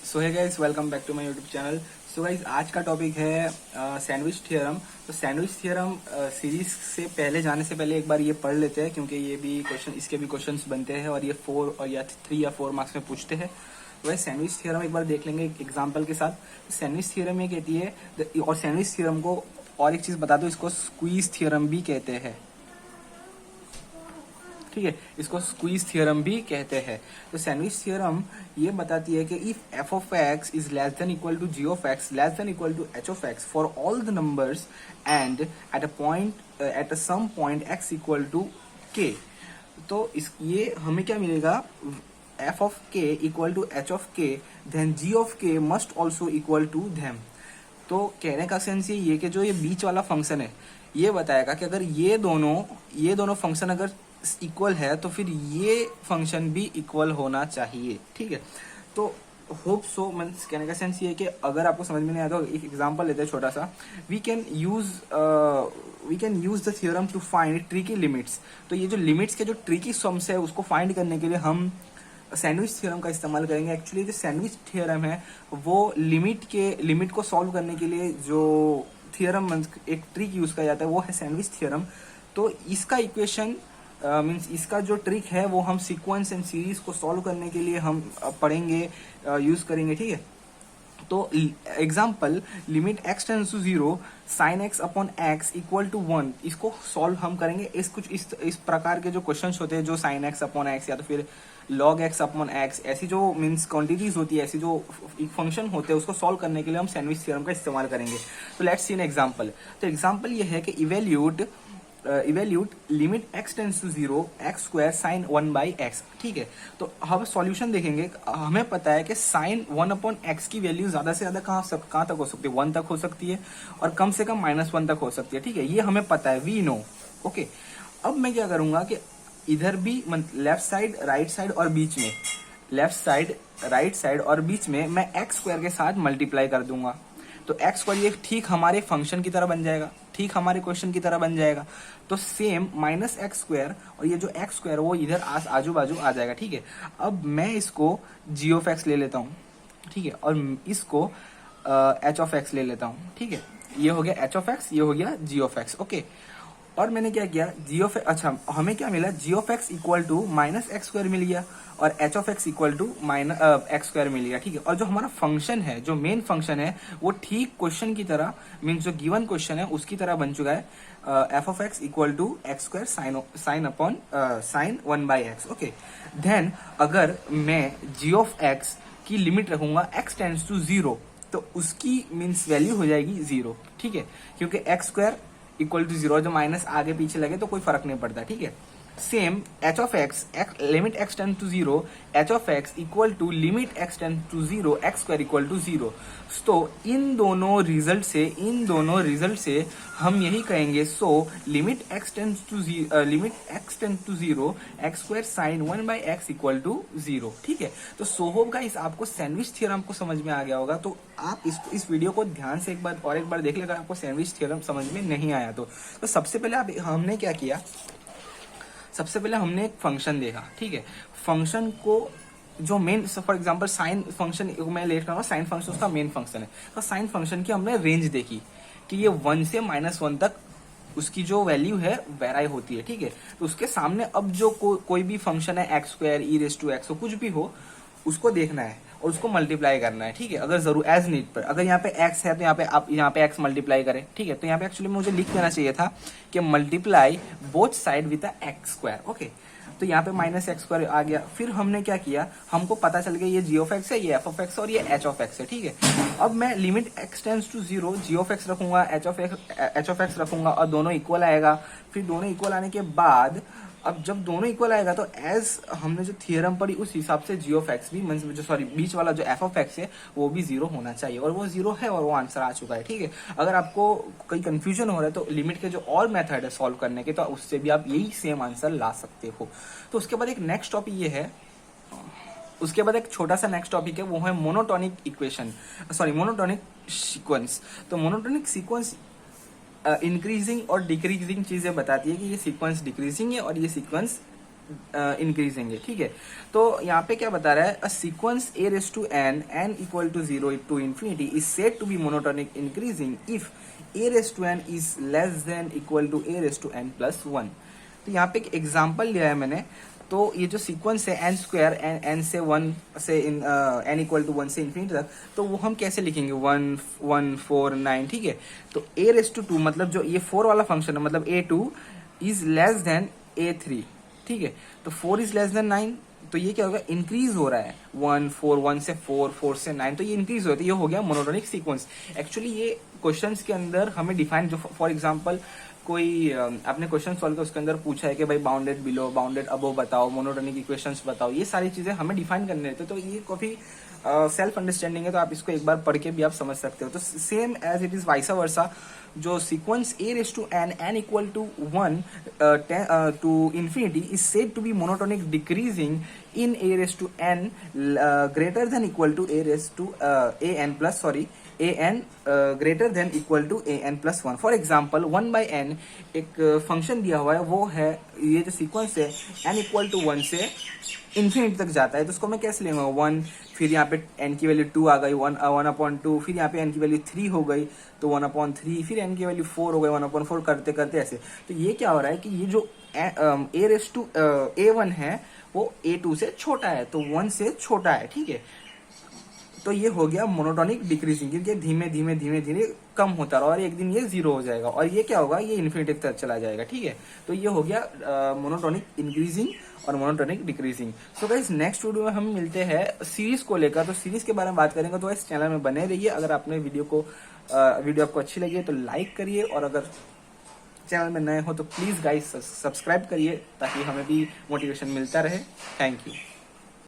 सो है guys, welcome back to my YouTube channel. So guys, आज का टॉपिक है सैंडविच थ्योरम। तो सैंडविच थ्योरम सीरीज से पहले जाने से पहले एक बार ये पढ़ लेते हैं, क्योंकि ये भी क्वेश्चन, इसके भी क्वेश्चंस बनते हैं और ये 4 और या 3 या 4 मार्क्स में पूछते हैं। तो वैसे सैंडविच थ्योरम एक बार देख लेंगे एक एग्जाम्पल के साथ। सैंडविच थ्योरम ये कहती है, और सैंडविच थ्योरम को और एक चीज बता दो, इसको स्क्वीज थ्योरम भी कहते हैं। ठीक है, इसको स्क्वीज थ्योरम भी कहते हैं। तो सैंडविच थ्योरम ये बताती है कि if f of x is less than equal to g of x less than equal to h of x for all the numbers and at a some point x equal to k, तो इस ये हमें क्या मिलेगा, f of k equal to h of k, then g of k must also equal to them. तो कहने का sense ये कि जो ये बीच वाला फंक्शन है ये बताएगा कि अगर ये दोनों फंक्शन अगर इक्वल है तो फिर ये फंक्शन भी इक्वल होना चाहिए। ठीक है, तो होप सो मीन्स कहने का सेंस ये है कि अगर आपको समझ में नहीं आया तो एक एग्जांपल लेते हैं छोटा सा। We can use the theorem to find tricky limits. तो ये जो लिमिट्स के जो ट्रिकी सम्स है उसको फाइंड करने के लिए हम सैंडविच थ्योरम का इस्तेमाल करेंगे। एक्चुअली जो सैंडविच थ्योरम है वो लिमिट को सॉल्व करने के लिए जो थ्योरम एक ट्रिक यूज किया जाता है वो है सैंडविच थ्योरम। तो इसका इक्वेशन मीन्स इसका जो ट्रिक है वो हम सीक्वेंस एंड सीरीज को सॉल्व करने के लिए हम पढ़ेंगे, यूज करेंगे। ठीक है, तो example limit x tends to 0 sine x upon x equal to 1, इसको सॉल्व हम करेंगे। इस प्रकार के जो क्वेश्चंस होते हैं, जो साइन x अपॉन x या तो फिर log x अपॉन x, ऐसी जो मीन्स क्वांटिटीज होती है, ऐसी जो फंक्शन होते हैं उसको सॉल्व करने के लिए हम सैंडविच थ्योरम का इस्तेमाल करेंगे। तो लेट्स सी एन एग्जाम्पल। तो एग्जाम्पल ये है कि evaluate limit x tends to 0 x square sine 1 by x। ठीक है, तो हम सॉल्यूशन देखेंगे। हमें पता है कि साइन 1 अपॉन x की वैल्यू ज्यादा से ज्यादा कहाँ तक हो सकती है, 1 तक हो सकती है और कम से कम -1 तक हो सकती है। ठीक है, ये हमें पता है, वी नो। ओके, अब मैं क्या करूंगा कि इधर भी लेफ्ट साइड राइट साइड और बीच में, लेफ्ट साइड राइट साइड और बीच में मैं एक्स स्क्वायर के साथ मल्टीप्लाई कर दूंगा। तो एक्स स्क्वायर ये ठीक हमारे फंक्शन की तरह बन जाएगा, ठीक हमारे क्वेश्चन की तरह बन जाएगा। तो सेम माइनस एक्स स्क्वायर और ये जो एक्स स्क्वायर वो इधर आजू बाजू आ जाएगा। ठीक है, अब मैं इसको जी ऑफ एक्स ले लेता हूँ। ठीक है, और इसको एच ऑफ एक्स ले लेता हूँ। ठीक है, ये हो गया एच ऑफ एक्स, ये हो गया जी ऑफ एक्स। ओके, और मैंने क्या किया, जी ऑफ अच्छा हमें क्या मिला, G of X equal to minus X square मिल गया और H of X equal to minus X square मिल गया। ठीक है, और जो हमारा फंक्शन है, जो मेन फंक्शन है वो ठीक क्वेश्चन की तरह मीन्स जो गिवन क्वेश्चन है उसकी तरह बन चुका है, F of X equal to X square sine upon sine 1 by X. Okay, then अगर मैं जी ऑफ एक्स की लिमिट रखूंगा एक्स टेंड्स टू 0 तो उसकी मीन्स वैल्यू हो जाएगी 0। ठीक है, क्योंकि एक्स स्क्वायर इक्वल टू 0, जो माइनस आगे पीछे लगे तो कोई फर्क नहीं पड़ता। ठीक है, same H of X limit X tend to 0 H of X equal to limit X tend to 0 X square equal to 0। तो इन दोनों रिजल्ट से हम यही कहेंगे, so limit X tend to 0 X square sine 1 by X equal to 0। ठीक है, तो सो होप गाइस आपको सैंडविच थ्योरम को समझ में आ गया होगा। तो आप इस वीडियो को ध्यान से एक बार देख लेगा, आपको सैंडविच थ्योरम समझ में नहीं आया तो सबसे पहले हमने क्या किया, सबसे पहले हमने एक फंक्शन देखा। ठीक है, फंक्शन को जो main, for example sine function मैं ले रहा हूँ, साइन फंक्शन उसका मेन फंक्शन है। तो साइन फंक्शन की हमने रेंज देखी कि ये 1 से -1 तक उसकी जो वैल्यू है वेराई होती है। ठीक है, तो उसके सामने अब जो कोई भी फंक्शन है X square E raise to X कुछ भी हो उसको देखना है और उसको मल्टीप्लाई करना है। ठीक है, अगर जरूर एज नीड पर, अगर यहाँ पे x है तो यहाँ पे आप यहाँ पे x मल्टीप्लाई करें। ठीक है, तो यहाँ पे एक्चुअली मुझे लिख देना चाहिए था कि multiply both side with x square. Okay, तो यहाँ पे माइनस एक्स स्क्वायर आ गया। फिर हमने क्या किया, हमको पता चल गया ये जी ऑफ एक्स है, ये एफ ऑफ एक्स और ये एच ऑफ एक्स है। ठीक है, अब मैं limit X tends to 0 G of X रखूंगा, एच ऑफ एक्स रखूंगा और दोनों इक्वल आएगा। फिर दोनों इक्वल आने के बाद अब जब दोनों इक्वल आएगा तो एज हमने जो थियरम पढ़ी उस हिसाब से जी ऑफ एक्स भी बीच वाला जो एफ ऑफ एक्स है वो भी 0 होना चाहिए, और वो 0 है और वो आंसर आ चुका है। ठीक है, अगर आपको कोई कंफ्यूजन हो रहा है तो लिमिट के जो और मेथड है सॉल्व करने के, तो उससे भी आप यही सेम आंसर ला सकते हो। तो उसके बाद एक नेक्स्ट टॉपिक ये है, उसके बाद एक छोटा सा नेक्स्ट टॉपिक है, वो है मोनोटोनिक सीक्वेंस। तो मोनोटोनिक सीक्वेंस इंक्रीजिंग और डिक्रीजिंग चीजें बताती है कि ये सीक्वेंस डिक्रीजिंग है और ये सीक्वेंस इंक्रीजिंग है, ठीक है। तो यहाँ पे क्या बता रहा है, a sequence a raise to n n equal to 0 to infinity is said to be monotonic increasing if a raise to n is less than equal to a raise to n plus 1। तो यहाँ पे एक example लिया है मैंने। तो ये जो सीक्वेंस है n स्क्वायर n से 1 से n इक्वल टू 1 से इंफिनिटी तक, तो वो हम कैसे लिखेंगे, 1 1 4 9, ठीक है। तो a रेस टू 2 मतलब जो ये 4 वाला फंक्शन है, मतलब a2 is less then a3, ठीक है। तो 4 इज लेस देन 9, तो ये क्या होगा, इंक्रीज हो रहा है, 1 4 1 से 4 4 से 9, तो ये इंक्रीज हो रहा है, ये हो गया मोनोटोनिक सीक्वेंस। एक्चुअली ये क्वेश्चंस के अंदर हमें डिफाइन, जो फॉर एग्जांपल कोई आपने क्वेश्चन सॉल्व किया, उसके अंदर पूछा है कि भाई बाउंडेड बिलो बाउंडेड अबो बताओ, मोनोटोनिक इक्वेशंस बताओ, ये सारी चीजें हमें डिफाइन करने रहते हैं। तो ये काफी सेल्फ अंडरस्टैंडिंग है, तो आप इसको एक बार पढ़ के भी आप समझ सकते हो। तो same as it is vice versa, जो sequence a raise to n n equal to 1 to infinity is said to be monotonic decreasing in a raise to n greater than equal to a raise to a n plus a n greater than equal to a n plus 1। For example 1 by n एक function दिया हुआ है, वो है ये जो sequence है n equal to 1 से इन्फिनिटी तक जाता है। तो उसको मैं कैसे लेंगे, 1, फिर यहाँ पे n की वैल्यू 2 आ गई, 1/2, फिर यहाँ पे n की वैल्यू 3 हो गई तो 1/3, फिर n की वैल्यू 4 हो गई, 1/4 करते करते ऐसे। तो ये क्या हो रहा है कि ये जो a रेस टू a1 है वो a2 से छोटा है, तो 1 से छोटा है, ठीक है। तो ये हो गया मोनोटोनिक डिक्रीजिंग, क्योंकि धीमे धीमे धीमे धीरे कम होता रहा और एक दिन ये 0 हो जाएगा, और ये क्या होगा, ये इन्फिनिटी तक चला जाएगा, ठीक है। तो ये हो गया मोनोटोनिक इंक्रीजिंग और monotonic decreasing. So guys next video में हम मिलते हैं सीरीज को लेकर, तो सीरीज के बारे में बात करेंगे। तो इस चैनल में बने रहिए। अगर आपने वीडियो आपको अच्छी लगी है तो लाइक करिए, और अगर चैनल में नए हो तो प्लीज गाइस सब्सक्राइब करिए, ताकि हमें भी मोटिवेशन मिलता रहे। Thank you.